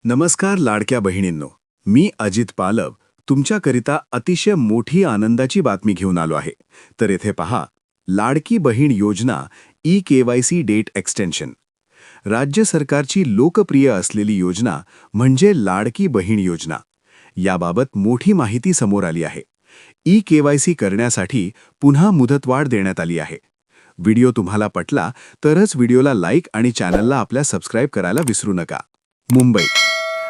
नमस्कार लाडक्या बहिणींनो, मी अजित पालव तुमच्याकरिता अतिशय मोठी आनंदाची बातमी घेऊन आलो आहे. तर येथे पहा, लाडकी बहीण योजना ई-केवायसी डेट एक्सटेन्शन. राज्य सरकारची लोकप्रिय असलेली योजना म्हणजे लाडकी बहीण योजना. याबाबत मोठी माहिती समोर आली आहे. ई-केवायसी करण्यासाठी पुन्हा मुदतवाढ देण्यात आली आहे. व्हिडिओ तुम्हाला पटला तरच व्हिडिओला लाईक आणि चॅनलला आपल्या सबस्क्राईब करायला विसरू नका. मुंबई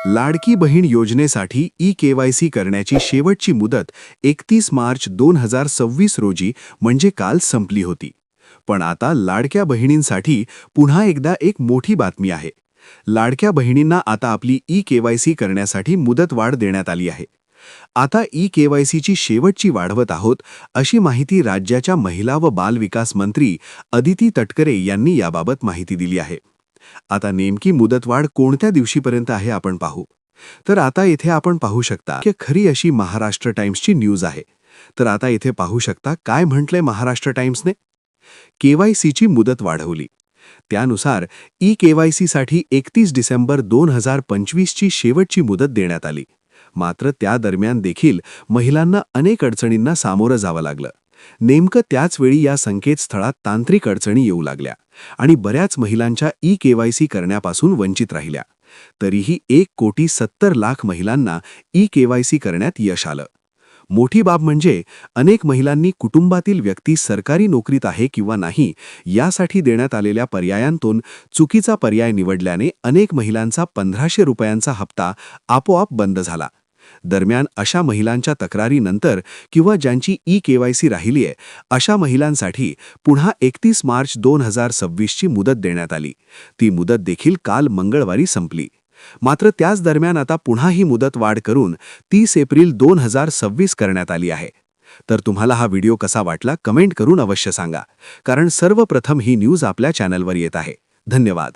लाडकी बहीण योजनेसाठी ई-केवायसी करण्याची शेवटची मुदत 31 मार्च 2026 रोजी म्हणजे काल संपली होती. पण आता लाडक्या बहिणींसाठी पुन्हा एकदा एक मोठी बातमी आहे. लाडक्या बहिणींना आता आपली ई-केवायसी करण्यासाठी मुदतवाढ देण्यात आली आहे. आता ई-केवायसीची शेवटची वाढवत आहोत, अशी माहिती राज्याच्या महिला व बाल विकास मंत्री अदिती तटकरे यांनी याबाबत माहिती दिली आहे. आता नेमकी मुदतवाढ कोणत्या दिवशीपर्यंत आहे आपण पाहू. तर आता येथे आपण पाहू शकता की खरी अशी महाराष्ट्र टाइम्सची न्यूज आहे. तर आता येथे पाहू शकता काय म्हटलंय महाराष्ट्र टाइम्सने. केवायसीची मुदत वाढवली. त्यानुसार ई-केवायसीसाठी 31 डिसेंबर 2025 ची शेवटची मुदत देण्यात आली. मात्र त्या दरम्यान देखील महिलांना अनेक अडचणींना सामोरं जावं लागलं. नेमकं त्याच वेळी या संकेतस्थळात तांत्रिक अडचणी येऊ लागल्या आणि बऱ्याच महिलांच्या ई-केवायसी करण्यापासून वंचित राहिल्या. तरीही 1,70,00,000 महिलांना ई-केवायसी करण्यात यश आलं. मोठी बाब म्हणजे अनेक महिलांनी कुटुंबातील व्यक्ती सरकारी नोकरीत आहे किंवा नाही यासाठी देण्यात आलेल्या पर्यायांतून चुकीचा पर्याय निवडल्याने अनेक महिलांचा 1,500 रुपयांचा हप्ता आपोआप बंद झाला. दरम्यान अशा महिलांच्या तक्रारीनंतर किंवा ज्यांची ई-केवायसी राहिली आहे अशा महिलांसाठी पुन्हा 31 मार्च 2026 ची मुदत देण्यात आली. ती मुदत देखील काल मंगळवारी संपली. मात्र त्याच दरम्यान आता पुन्हा ही मुदत वाढ करून 30 एप्रिल 2026 करण्यात आली आहे. तर तुम्हाला हा व्हिडिओ कसा वाटला कमेंट करून अवश्य सांगा, कारण सर्वप्रथम ही न्यूज आपल्या चॅनलवर येत आहे. धन्यवाद.